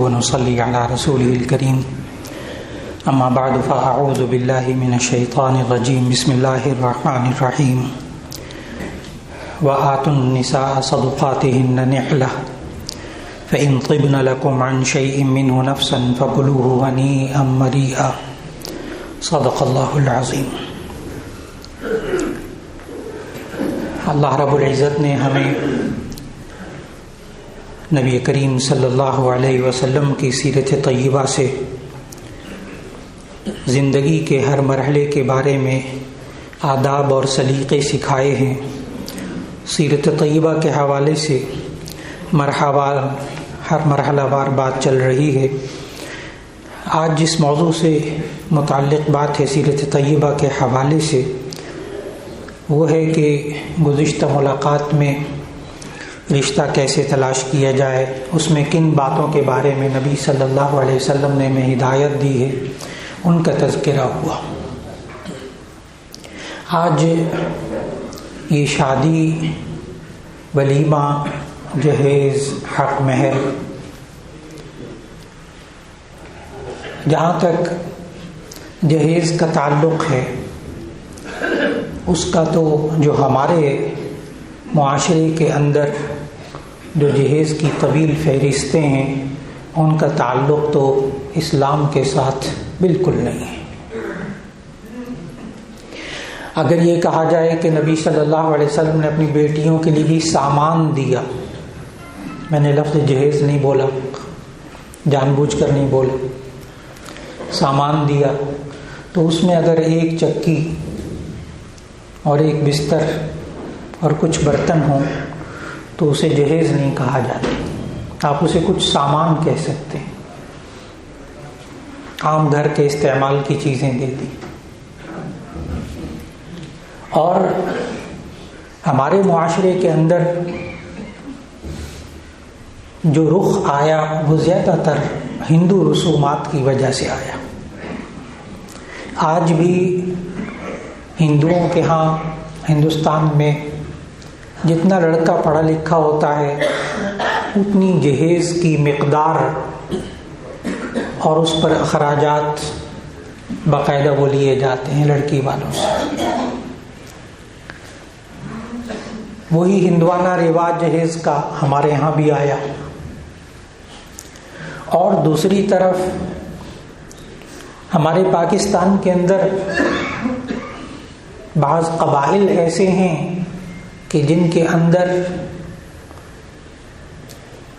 ونصلي على رسوله الكريم أما بعد فأعوذ بالله من الشيطان الرجيم بسم الله الرحمن الرحيم وآتوا النساء صدقاتهن نحلة فإن طبن لكم عن شيء منه نفسا فكلوه هنيئا مريئا صدق الله العظيم۔ اللہ رب العزت نے ہمیں نبی کریم صلی اللہ علیہ وسلم کی سیرت طیبہ سے زندگی کے ہر مرحلے کے بارے میں آداب اور سلیقے سکھائے ہیں۔ سیرت طیبہ کے حوالے سے ہر مرحلہ وار بات چل رہی ہے۔ آج جس موضوع سے متعلق بات ہے سیرت طیبہ کے حوالے سے، وہ ہے کہ گزشتہ ملاقات میں رشتہ کیسے تلاش کیا جائے، اس میں کن باتوں کے بارے میں نبی صلی اللہ علیہ وسلم نے ہمیں ہدایت دی ہے، ان کا تذکرہ ہوا۔ آج یہ شادی، ولیمہ، جہیز، حق مہر، جہاں تک جہیز کا تعلق ہے، اس کا تو جو ہمارے معاشرے کے اندر جو جہیز کی طویل فہرستیں ہیں، ان کا تعلق تو اسلام کے ساتھ بالکل نہیں ہے۔ اگر یہ کہا جائے کہ نبی صلی اللہ علیہ وسلم نے اپنی بیٹیوں کے لیے بھی سامان دیا، میں نے لفظ جہیز نہیں بولا، جان بوجھ کر نہیں بولا، سامان دیا، تو اس میں اگر ایک چکی اور ایک بستر اور کچھ برتن ہوں تو اسے جہیز نہیں کہا جاتا، آپ اسے کچھ سامان کہہ سکتے ہیں، عام گھر کے استعمال کی چیزیں دے دی۔ اور ہمارے معاشرے کے اندر جو رخ آیا وہ زیادہ تر ہندو رسومات کی وجہ سے آیا۔ آج بھی ہندوؤں کے ہاں ہندوستان میں جتنا لڑکا پڑھا لکھا ہوتا ہے اتنی جہیز کی مقدار اور اس پر اخراجات باقاعدہ وہ لیے جاتے ہیں لڑکی والوں سے۔ وہی ہندوانہ رواج جہیز کا ہمارے یہاں بھی آیا۔ اور دوسری طرف ہمارے پاکستان کے اندر بعض قبائل ایسے ہیں کہ جن کے اندر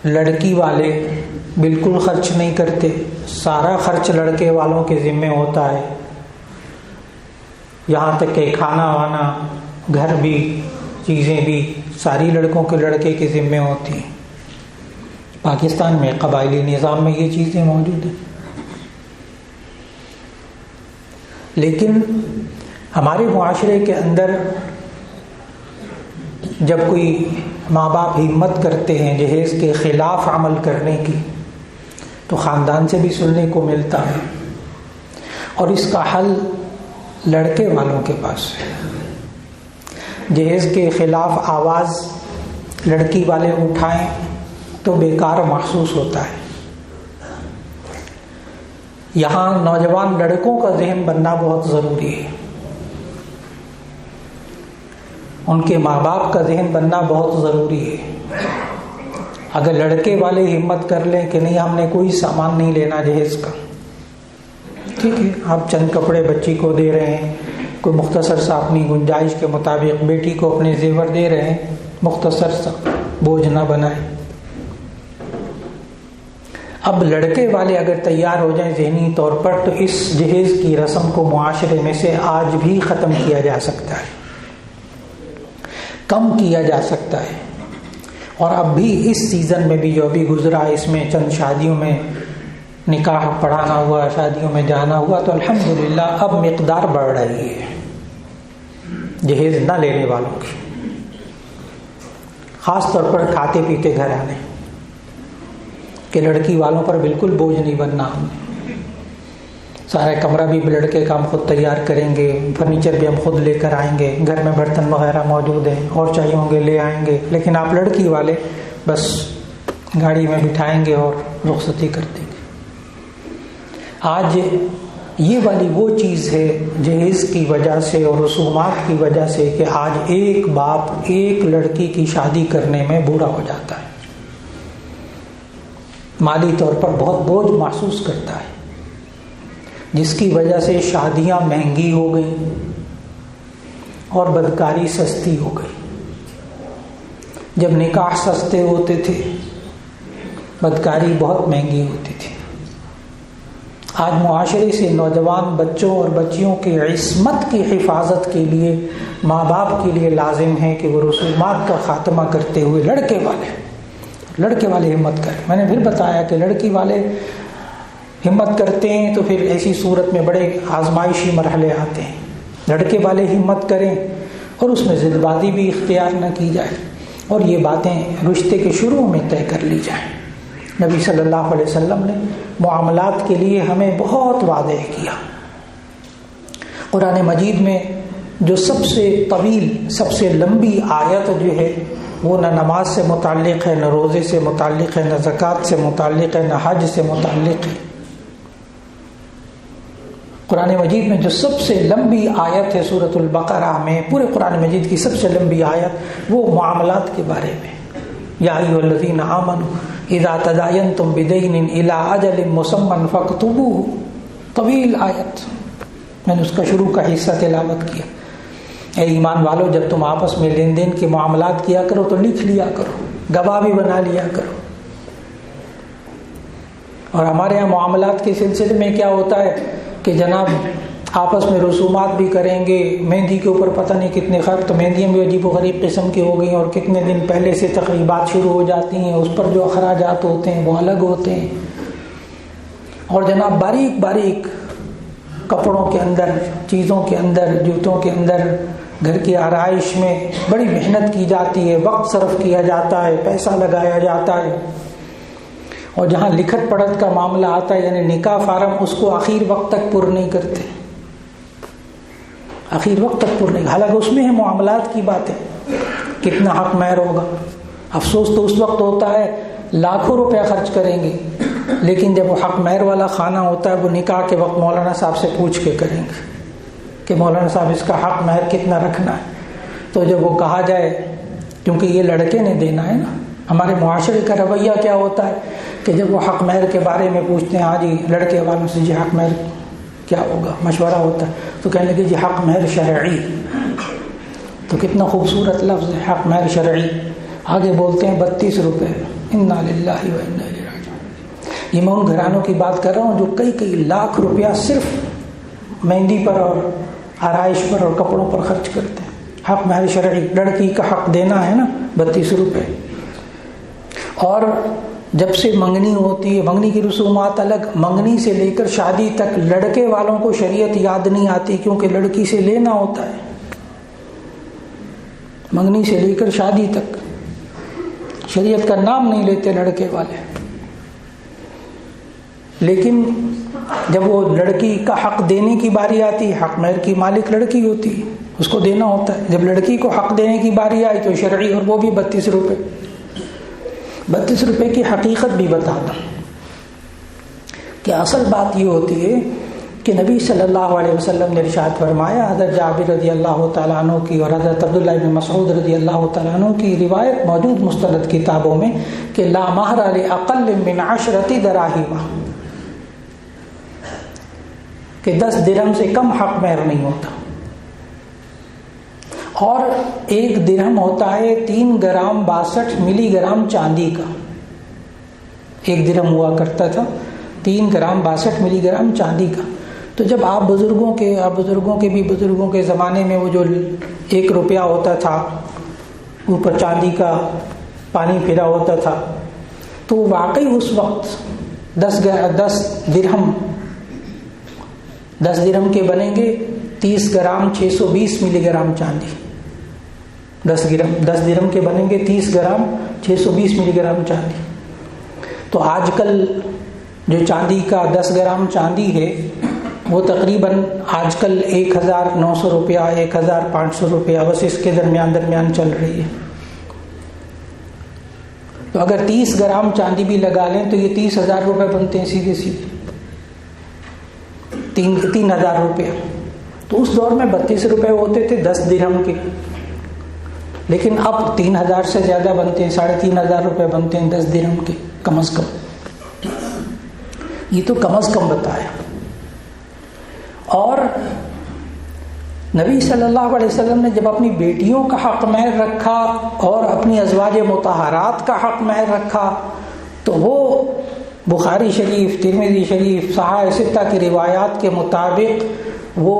لڑکی والے بالکل خرچ نہیں کرتے، سارا خرچ لڑکے والوں کے ذمے ہوتا ہے، یہاں تک کہ کھانا وانا، گھر بھی، چیزیں بھی ساری لڑکوں کے لڑکے کے ذمے ہوتی ہیں۔ پاکستان میں قبائلی نظام میں یہ چیزیں موجود ہیں، لیکن ہمارے معاشرے کے اندر جب کوئی ماں باپ ہمت کرتے ہیں جہیز کے خلاف عمل کرنے کی تو خاندان سے بھی سننے کو ملتا ہے، اور اس کا حل لڑکے والوں کے پاس ہے۔ جہیز کے خلاف آواز لڑکی والے اٹھائیں تو بیکار محسوس ہوتا ہے۔ یہاں نوجوان لڑکوں کا ذہن بننا بہت ضروری ہے، ان کے ماں باپ کا ذہن بننا بہت ضروری ہے۔ اگر لڑکے والے ہمت کر لیں کہ نہیں ہم نے کوئی سامان نہیں لینا جہیز کا، ٹھیک ہے، آپ چند کپڑے بچی کو دے رہے ہیں، کوئی مختصر سا اپنی گنجائش کے مطابق بیٹی کو اپنے زیور دے رہے ہیں، مختصر سا، بوجھ نہ بنائیں۔ اب لڑکے والے اگر تیار ہو جائیں ذہنی طور پر تو اس جہیز کی رسم کو معاشرے میں سے آج بھی ختم کیا جا سکتا ہے، کم کیا جا سکتا ہے۔ اور اب بھی اس سیزن میں بھی جو ابھی گزرا، اس میں چند شادیوں میں نکاح پڑھانا ہوا، شادیوں میں جانا ہوا، تو الحمدللہ اب مقدار بڑھ رہی ہے جہیز نہ لینے والوں کی، خاص طور پر کھاتے پیتے گھر آنے کہ لڑکی والوں پر بالکل بوجھ نہیں بننا، ہم نے سارا کمرہ بھی لڑکے کا ہم خود تیار کریں گے، فرنیچر بھی ہم خود لے کر آئیں گے، گھر میں برتن وغیرہ موجود ہیں، اور چاہیے ہوں گے لے آئیں گے، لیکن آپ لڑکی والے بس گاڑی میں بٹھائیں گے اور رخصتی کر دیں گے۔ آج یہ والی وہ چیز ہے جہیز کی وجہ سے اور رسومات کی وجہ سے کہ آج ایک باپ ایک لڑکی کی شادی کرنے میں بوڑھا ہو جاتا ہے، مالی طور پر بہت بوجھ محسوس کرتا ہے، جس کی وجہ سے شادیاں مہنگی ہو گئی اور بدکاری سستی ہو گئی۔ جب نکاح سستے ہوتے تھے بدکاری بہت مہنگی ہوتی تھی۔ آج معاشرے سے نوجوان بچوں اور بچیوں کی عصمت کی حفاظت کے لیے ماں باپ کے لیے لازم ہے کہ وہ رسومات کا خاتمہ کرتے ہوئے لڑکے والے ہمت کریں۔ میں نے پھر بتایا کہ لڑکی والے ہمت کرتے ہیں تو پھر ایسی صورت میں بڑے آزمائشی مرحلے آتے ہیں۔ لڑکے والے ہمت کریں اور اس میں ضد بازی بھی اختیار نہ کی جائے اور یہ باتیں رشتے کے شروع میں طے کر لی جائیں۔ نبی صلی اللہ علیہ وسلم نے معاملات کے لیے ہمیں بہت واضح کیا۔ قرآن مجید میں جو سب سے طویل سب سے لمبی آیت جو ہے وہ نہ نماز سے متعلق ہے، نہ روزے سے متعلق ہے، نہ زکوٰۃ سے متعلق ہے، نہ حج سے متعلق ہے۔ قرآن مجید میں جو سب سے لمبی آیت ہے سورۃ البقرہ میں، پورے قرآن مجید کی سب سے لمبی آیت وہ معاملات کے بارے میں۔ یا ایھا الذین آمنوا اذا تداینتم بدین الی اجل مسمى فاکتبوہ، طویل آیت، میں نے اس کا شروع کا حصہ تلاوت کیا۔ اے ایمان والو، جب تم آپس میں لین دین کے معاملات کیا کرو تو لکھ لیا کرو، گواہ بھی بنا لیا کرو۔ اور ہمارے یہاں معاملات کے سلسلے میں کیا ہوتا ہے کہ جناب آپس میں رسومات بھی کریں گے، مہندی کے اوپر پتہ نہیں کتنے خرچ، تو مہندیاں بھی عجیب و غریب قسم کی ہو گئی اور کتنے دن پہلے سے تقریبات شروع ہو جاتی ہیں، اس پر جو اخراجات ہوتے ہیں وہ الگ ہوتے ہیں۔ اور جناب باریک باریک کپڑوں کے اندر، چیزوں کے اندر، جوتوں کے اندر، گھر کی آرائش میں بڑی محنت کی جاتی ہے، وقت صرف کیا جاتا ہے، پیسہ لگایا جاتا ہے، اور جہاں لکھت پڑھت کا معاملہ آتا ہے یعنی نکاح فارم، اس کو آخر وقت تک پر نہیں کرتے، آخر وقت تک پر نہیں، حالانکہ اس میں ہے معاملات کی باتیں، کتنا حق مہر ہوگا۔ افسوس تو اس وقت ہوتا ہے لاکھوں روپیہ خرچ کریں گے، لیکن جب وہ حق مہر والا کھانا ہوتا ہے وہ نکاح کے وقت مولانا صاحب سے پوچھ کے کریں گے کہ مولانا صاحب اس کا حق مہر کتنا رکھنا ہے۔ تو جب وہ کہا جائے، کیونکہ یہ لڑکے نے دینا ہے نا، ہمارے معاشرے کا رویہ کیا ہوتا ہے کہ جب وہ حق مہر کے بارے میں پوچھتے ہیں، ہاں جی لڑکے والوں سے جی حق مہر کیا ہوگا، مشورہ ہوتا ہے، تو کہنے لگے جی حق مہر شرعی، تو کتنا خوبصورت لفظ ہے حق مہر شرعی۔ آگے بولتے ہیں 32 روپے، انا للہ و انا الیہ راجعون۔ یہ میں ان گھرانوں کی بات کر رہا ہوں جو کئی لاکھ روپیہ صرف مہندی پر اور آرائش پر اور کپڑوں پر خرچ کرتے ہیں۔ حق مہر شرعی، لڑکی کا حق دینا ہے نا 32 روپے۔ اور جب سے منگنی ہوتی ہے، منگنی کی رسومات الگ، منگنی سے لے کر شادی تک لڑکے والوں کو شریعت یاد نہیں آتی، کیونکہ لڑکی سے لینا ہوتا ہے۔ منگنی سے لے کر شادی تک شریعت کا نام نہیں لیتے لڑکے والے، لیکن جب وہ لڑکی کا حق دینے کی باری آتی ہے، حق مہر کی مالک لڑکی ہوتی ہے، اس کو دینا ہوتا ہے۔ جب لڑکی کو حق دینے کی باری آئی تو شرعی، اور وہ بھی 32 روپے۔ 32 روپے کی حقیقت بھی بتا دوں کہ اصل بات یہ ہوتی ہے کہ نبی صلی اللہ علیہ وسلم نے ارشاد فرمایا، حضرت جابر رضی اللہ تعالیٰ عنہ کی اور حضرت عبداللہ بن مسعود رضی اللہ تعالیٰ عنہ کی روایت موجود مستند کتابوں میں کہ لا مہر لأقل من 10 دراہم، کہ 10 درہم سے کم حق مہر نہیں ہوتا، اور 1 درہم ہوتا ہے 3 گرام 62 ملی گرام چاندی کا۔ 1 درہم ہوا کرتا تھا 3 گرام 62 ملی گرام چاندی کا۔ تو جب آپ بزرگوں کے زمانے میں وہ جو 1 روپیہ ہوتا تھا اوپر چاندی کا پانی پھرا ہوتا تھا، تو واقعی اس وقت 10 درہم کے بنیں گے 30 گرام 620 ملی گرام چاندی۔ 10 درہم کے بنیں گے 30 گرام 620 ملی گرام چاندی۔ تو آج کل جو چاندی کا 10 گرام چاندی ہے وہ تقریباً آج کل 1900 روپیہ 1500 روپیہ، بس اس کے درمیان چل رہی ہے۔ تو اگر 30 گرام چاندی بھی لگا لیں تو یہ 30,000 روپے بنتے ہیں سیدھے سیدھے، 3,000 روپے. تو اس دور میں 32 روپے ہوتے تھے 10 درہم کے، لیکن اب 3,000 سے زیادہ بنتے ہیں، 3,500 روپے بنتے ہیں 10 درہم کے کم از کم. یہ تو کم از کم بتایا. اور نبی صلی اللہ علیہ وسلم نے جب اپنی بیٹیوں کا حق مہر رکھا اور اپنی ازواج مطہرات کا حق مہر رکھا تو وہ بخاری شریف، ترمذی شریف، صحاح ستہ کی روایات کے مطابق وہ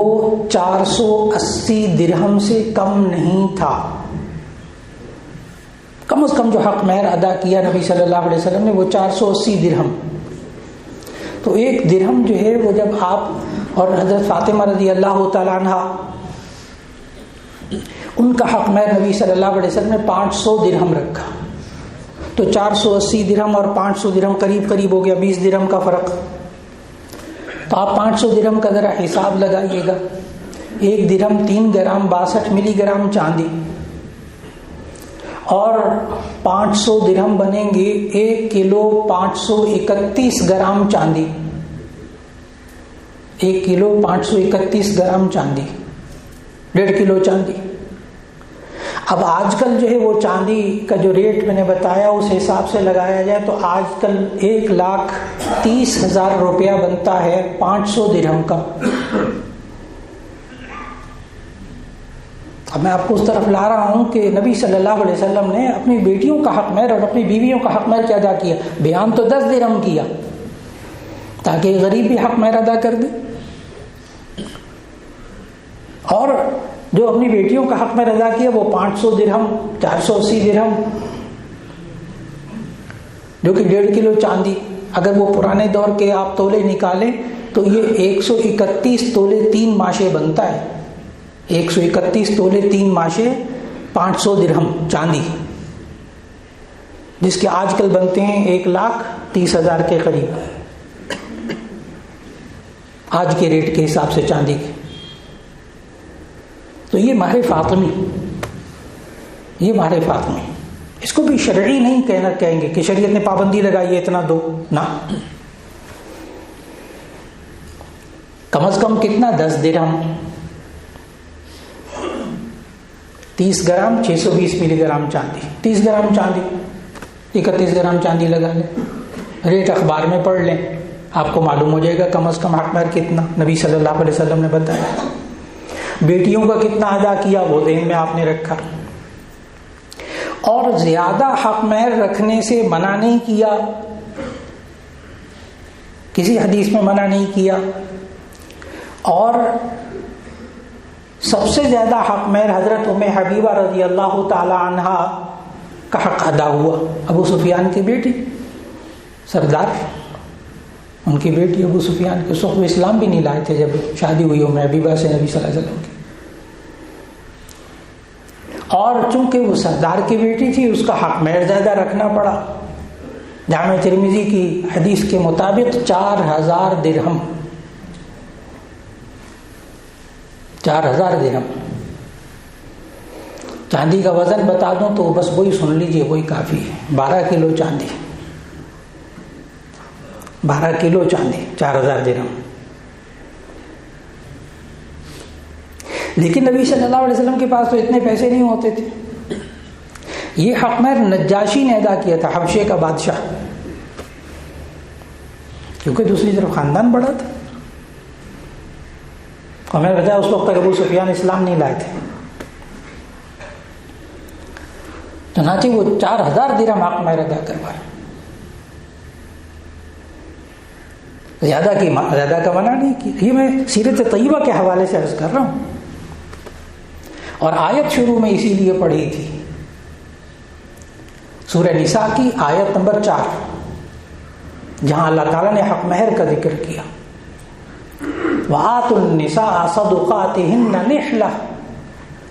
480 درہم سے کم نہیں تھا. کم از کم جو حق مہر ادا کیا نبی صلی اللہ علیہ وسلم نے وہ 480 درہم. تو ایک درہم جو ہے وہ جب آپ اور حضرت فاطمہ رضی اللہ تعالیٰ عنہ ان کا حق مہر نبی صلی اللہ علیہ وسلم نے 500 درہم رکھا، تو 480 درہم اور 500 درہم قریب قریب ہو گیا، 20 درہم کا فرق. تو آپ 500 درہم کا ذرا حساب لگائیے گا. ایک درہم 3 گرام 62 ملی گرام چاندی، اور 500 درہم بنیں گے 1 کلو 531 گرام چاندی. 1 کلو 531 گرام چاندی، 1.5 کلو چاندی. اب آج کل جو ہے وہ چاندی کا جو ریٹ میں نے بتایا اس حساب سے لگایا جائے تو آج کل 1,30,000 روپیہ بنتا ہے 500 درہم کا. اب میں آپ کو اس طرف لا رہا ہوں کہ نبی صلی اللہ علیہ وسلم نے اپنی بیٹیوں کا حق مہر اور اپنی بیویوں کا حق مہر کیا ادا کیا. بیان تو 10 درہم کیا تاکہ غریب بھی حق مہر ادا کر دے، اور جو اپنی بیٹیوں کا حق مہر ادا کیا وہ 500 درہم، 480 درہم، جو کہ 1.5 کلو چاندی. اگر وہ پرانے دور کے آپ تولے نکالیں تو یہ 131 تولے 3 ماشے بنتا ہے. 131 تولے 3 ماشے 500 درہم چاندی، جس کے آج کل بنتے ہیں 1,30,000 کے قریب آج کے ریٹ کے حساب سے چاندی کے. تو یہ مہر فاطمی، یہ مہر فاطمی، اس کو بھی شرعی نہیں کہیں گے کہ شریعت نے پابندی لگائی ہے اتنا دو، نہ. کم از کم کتنا؟ 10 درہم، 30 گرام 620 ملی گرام چاندی، 30 گرام چاندی 31 گرام چاندی لگا لیں. ریٹ اخبار میں پڑھ لیں، آپ کو معلوم ہو جائے گا کم از کم حق مہر کتنا نبی صلی اللہ علیہ وسلم نے بتایا. بیٹیوں کا کتنا ادا کیا وہ ذہن میں آپ نے رکھا. اور زیادہ حق مہر رکھنے سے منع نہیں کیا، کسی حدیث میں منع نہیں کیا. اور سب سے زیادہ حق مہر حضرت ام حبیبہ رضی اللہ تعالی عنہا کا حق ادا ہوا. ابو سفیان کی بیٹی، سردار، ان کی بیٹی ابو سفیان کے سخ اسلام بھی نہیں لائے تھے جب شادی ہوئی ام حبیبہ سے نبی صلی اللہ علیہ وسلم کی. اور چونکہ وہ سردار کی بیٹی تھی اس کا حق مہر زیادہ رکھنا پڑا. جامع ترمذی کی حدیث کے مطابق 4,000 درہم، 4,000 درہم. چاندی کا وزن بتا دوں تو بس وہی سن لیجئے، وہی کافی ہے. 12 کلو چاندی، 12 کلو چاندی، 4,000 درہم. لیکن نبی صلی اللہ علیہ وسلم کے پاس تو اتنے پیسے نہیں ہوتے تھے. یہ حق مہر نجاشی نے ادا کیا تھا، حبشے کا بادشاہ، کیونکہ دوسری طرف خاندان بڑا تھا. اور میں نے بتایا اس وقت تک ابو سفیان اسلام نہیں لائے تھے. چنانچہ وہ 4,000 درہم حق مہر ادا کروائے. زیادہ کا منع نہیں کیا. یہ میں سیرت طیبہ کے حوالے سے عرض کر رہا ہوں. اور آیت شروع میں اسی لیے پڑھی تھی، سورہ نساء کی آیت نمبر 4، جہاں اللہ تعالیٰ نے حق مہر کا ذکر کیا. وَآتُوا النِّسَاءَ صَدُقَاتِهِنَّ نِحْلَةً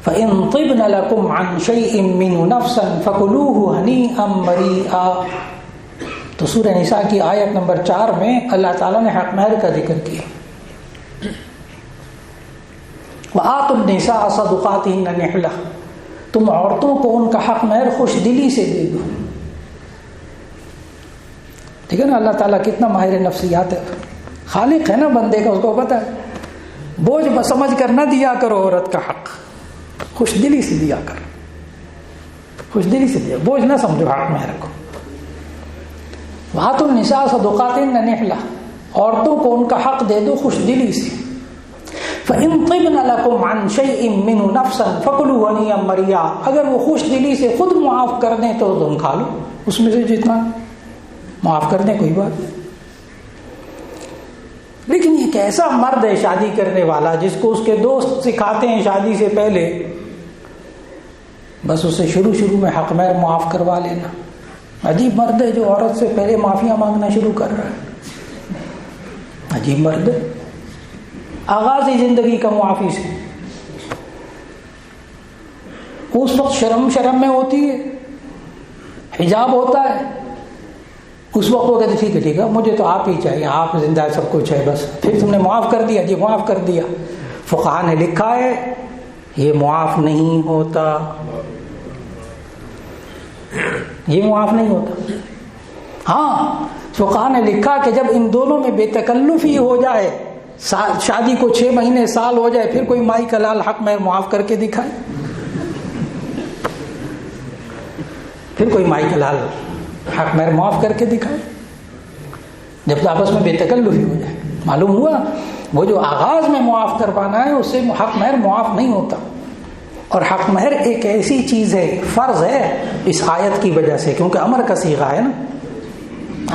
فَإِن طِبْنَ لَكُمْ عَنْ شَيْءٍ مِّنْهُ نَفْسًا فَكُلُوهُ هَنِيئًا مَرِيئًا. تو سورہ نساء کی آیت نمبر 4 میں اللہ تعالیٰ نے حق مہر کا ذکر کیا. وَآتُوا النِّسَاءَ صَدُقَاتِهِنَّ نِحْلَةً، تم عورتوں کو ان کا حق مہر خوش دلی سے دے دو. ٹھیک ہے نا. اللہ تعالیٰ کتنا ماہر نفسیات ہے, خالق ہے نا بندے کا, اس کو پتا ہے. بوجھ سمجھ کر نہ دیا کرو عورت کا حق, خوش دلی سے دیا کر, خوش دلی سے دیا, بوجھ نہ سمجھو حق میں رکھو. وَآتُوا النِّسَاءَ صَدُقَاتِهِنَّ نِحْلَةً, عورتوں کو ان کا حق دے دو خوش دلی سے. فَإِن طِبْنَ لَكُمْ عَنْ شَيْءٍ مِّنْهُ نَفْسًا فَكُلُوهُ هَنِيئًا مَرِيئًا, اگر وہ خوش دلی سے خود معاف کر دیں تو تم کھا لو اس میں سے جتنا معاف کر دیں, کوئی بات نہیں. لیکن ایک ایسا مرد ہے شادی کرنے والا جس کو اس کے دوست سکھاتے ہیں شادی سے پہلے بس اسے شروع میں حق مہر معاف کروا لینا. عجیب مرد ہے جو عورت سے پہلے معافیاں مانگنا شروع کر رہا ہے. عجیب مرد ہے, آغاز زندگی کا معافی سے. اس وقت شرم میں ہوتی ہے, حجاب ہوتا ہے, اس وقت وہ کہتے ٹھیک ہے مجھے تو آپ ہی چاہیے, آپ زندہ ہے, سب کچھ ہے, بس. پھر تم نے معاف کر دیا, جی معاف کر دیا. فقہا نے لکھا ہے یہ معاف نہیں ہوتا, یہ معاف نہیں ہوتا. ہاں فقہا نے لکھا کہ جب ان دونوں میں بے تکلفی ہو جائے, شادی کو 6 مہینے سال ہو جائے, پھر کوئی مائی کا لال حق مہر معاف کر کے دکھائے, پھر کوئی مائی کا لال حق مہر معاف کر کے دکھائے, جب آپس میں بے تکلفی ہو جائے. معلوم ہوا وہ جو آغاز میں معاف کروانا ہے اس سے حق مہر معاف نہیں ہوتا. اور حق مہر ایک ایسی چیز ہے, فرض ہے اس آیت کی وجہ سے, کیونکہ امر کا صیغہ ہے نا,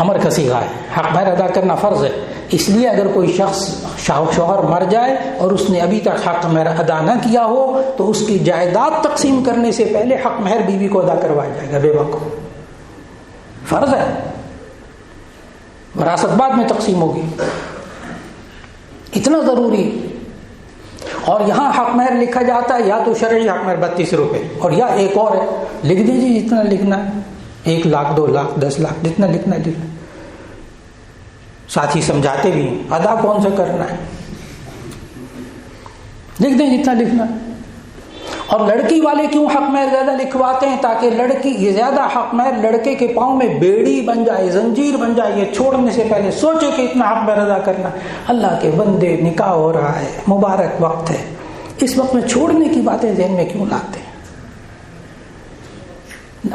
امر کا صیغہ ہے, حق مہر ادا کرنا فرض ہے. اس لیے اگر کوئی شخص شوہر مر جائے اور اس نے ابھی تک حق مہر ادا نہ کیا ہو تو اس کی جائیداد تقسیم کرنے سے پہلے حق مہر بیوی کو ادا کروایا جائے گا, بیوہ کو. فرض ہے, وراثت بعد میں تقسیم ہوگی, اتنا ضروری. اور یہاں حق مہر لکھا جاتا ہے یا تو شرعی حق مہر 32 روپے, اور یا ایک اور ہے, لکھ دیجیے جتنا لکھنا ہے, 1 لاکھ 2 لاکھ 10 لاکھ جتنا لکھنا ہے لکھنا. ساتھی سمجھاتے بھی ہیں ادا کون سے کرنا ہے, لکھ دیں جتنا لکھنا ہے. اور لڑکی والے کیوں حق مہر زیادہ لکھواتے ہیں؟ تاکہ لڑکی یہ زیادہ حق مہر لڑکے کے پاؤں میں بیڑی بن جائے, زنجیر بن جائے, یہ چھوڑنے سے پہلے سوچے کہ اتنا حق مہر ادا کرنا. اللہ کے بندے, نکاح ہو رہا ہے, مبارک وقت ہے, اس وقت میں چھوڑنے کی باتیں ذہن میں کیوں لاتے ہیں؟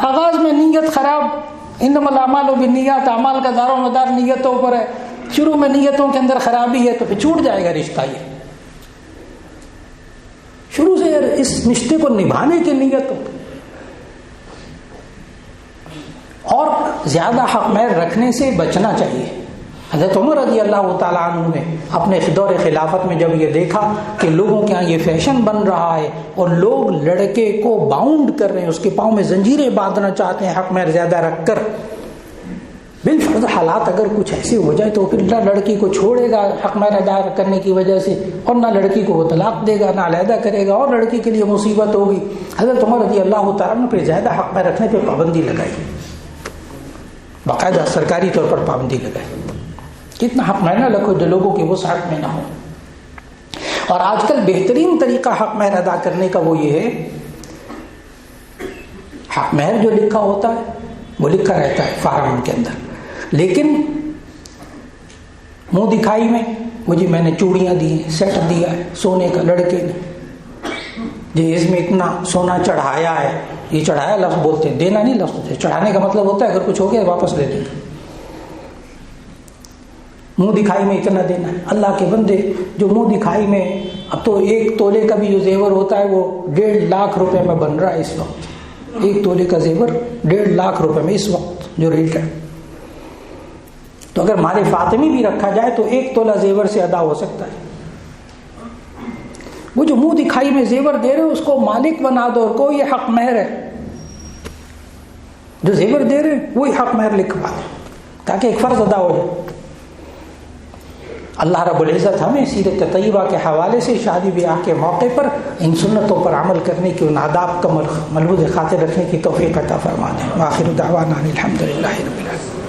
آغاز میں نیت خراب, انما الاعمال بالنیات, اعمال کا دار و مدار نیتوں پر ہے. شروع میں نیتوں کے اندر خرابی ہے تو پھر چھوٹ جائے گا رشتہ. یہ شروع سے اس رشتے کو نبھانے کی نیت ہو. اور زیادہ حق مہر رکھنے سے بچنا چاہیے. حضرت عمر رضی اللہ تعالیٰ عنہ نے اپنے دور خلافت میں جب یہ دیکھا کہ لوگوں کے یہاں یہ فیشن بن رہا ہے اور لوگ لڑکے کو باؤنڈ کر رہے ہیں, اس کے پاؤں میں زنجیریں باندھنا چاہتے ہیں حق مہر زیادہ رکھ کر, بالفرض حالات اگر کچھ ایسے ہو جائے تو پھر نہ لڑکی کو چھوڑے گا حق مہر ادا کرنے کی وجہ سے, اور نہ لڑکی کو وہ طلاق دے گا, نہ علیحدہ کرے گا, اور لڑکی کے لیے مصیبت ہوگی. حضرت عمر رضی اللہ تعالیٰ نے پھر زیادہ حق مہر رکھنے پہ پابندی لگائی, باقاعدہ سرکاری طور پر پابندی لگائی. کتنا حق مہر نہ رکھو جو لوگوں کی وسعت میں نہ ہو. اور آج کل بہترین طریقہ حق مہر ادا کرنے کا وہ یہ ہے, حق مہر جو لکھا ہوتا ہے وہ لکھا رہتا ہے فارم کے اندر, لیکن منہ دکھائی میں وہ جی میں نے چوڑیاں دی ہیں, سیٹ دیا ہے سونے کا لڑکے نے, جی اس میں اتنا سونا چڑھایا ہے. یہ چڑھایا لفظ بولتے ہیں, دینا نہیں لفظ ہوتے. چڑھانے کا مطلب ہوتا ہے اگر کچھ ہو گیا واپس لے دیں. منہ دکھائی میں اتنا دینا ہے. اللہ کے بندے جو منہ دکھائی میں, اب تو 1 تولے کا بھی جو زیور ہوتا ہے وہ 1.5 لاکھ روپے میں بن رہا ہے اس وقت. 1 تولے کا زیور 1.5 لاکھ روپے میں اس وقت جو ریٹ ہے. تو اگر مال فاطمی بھی رکھا جائے تو 1 تولہ زیور سے ادا ہو سکتا ہے. وہ جو منہ دکھائی میں زیور دے رہے اس کو مالک بنا دو, اور کوئی یہ حق مہر ہے, جو زیور دے رہے وہی حق مہر لکھوا دو تاکہ ایک فرض ادا ہو جائے. اللہ رب العزت ہمیں سیرت طیبہ کے حوالے سے شادی بیاہ کے موقع پر ان سنتوں پر عمل کرنے کی, ان آداب کا ملحوظ خاطر رکھنے کی توفیق عطا فرما دیں. آخر دعوانا الحمدللہ رب العالمین.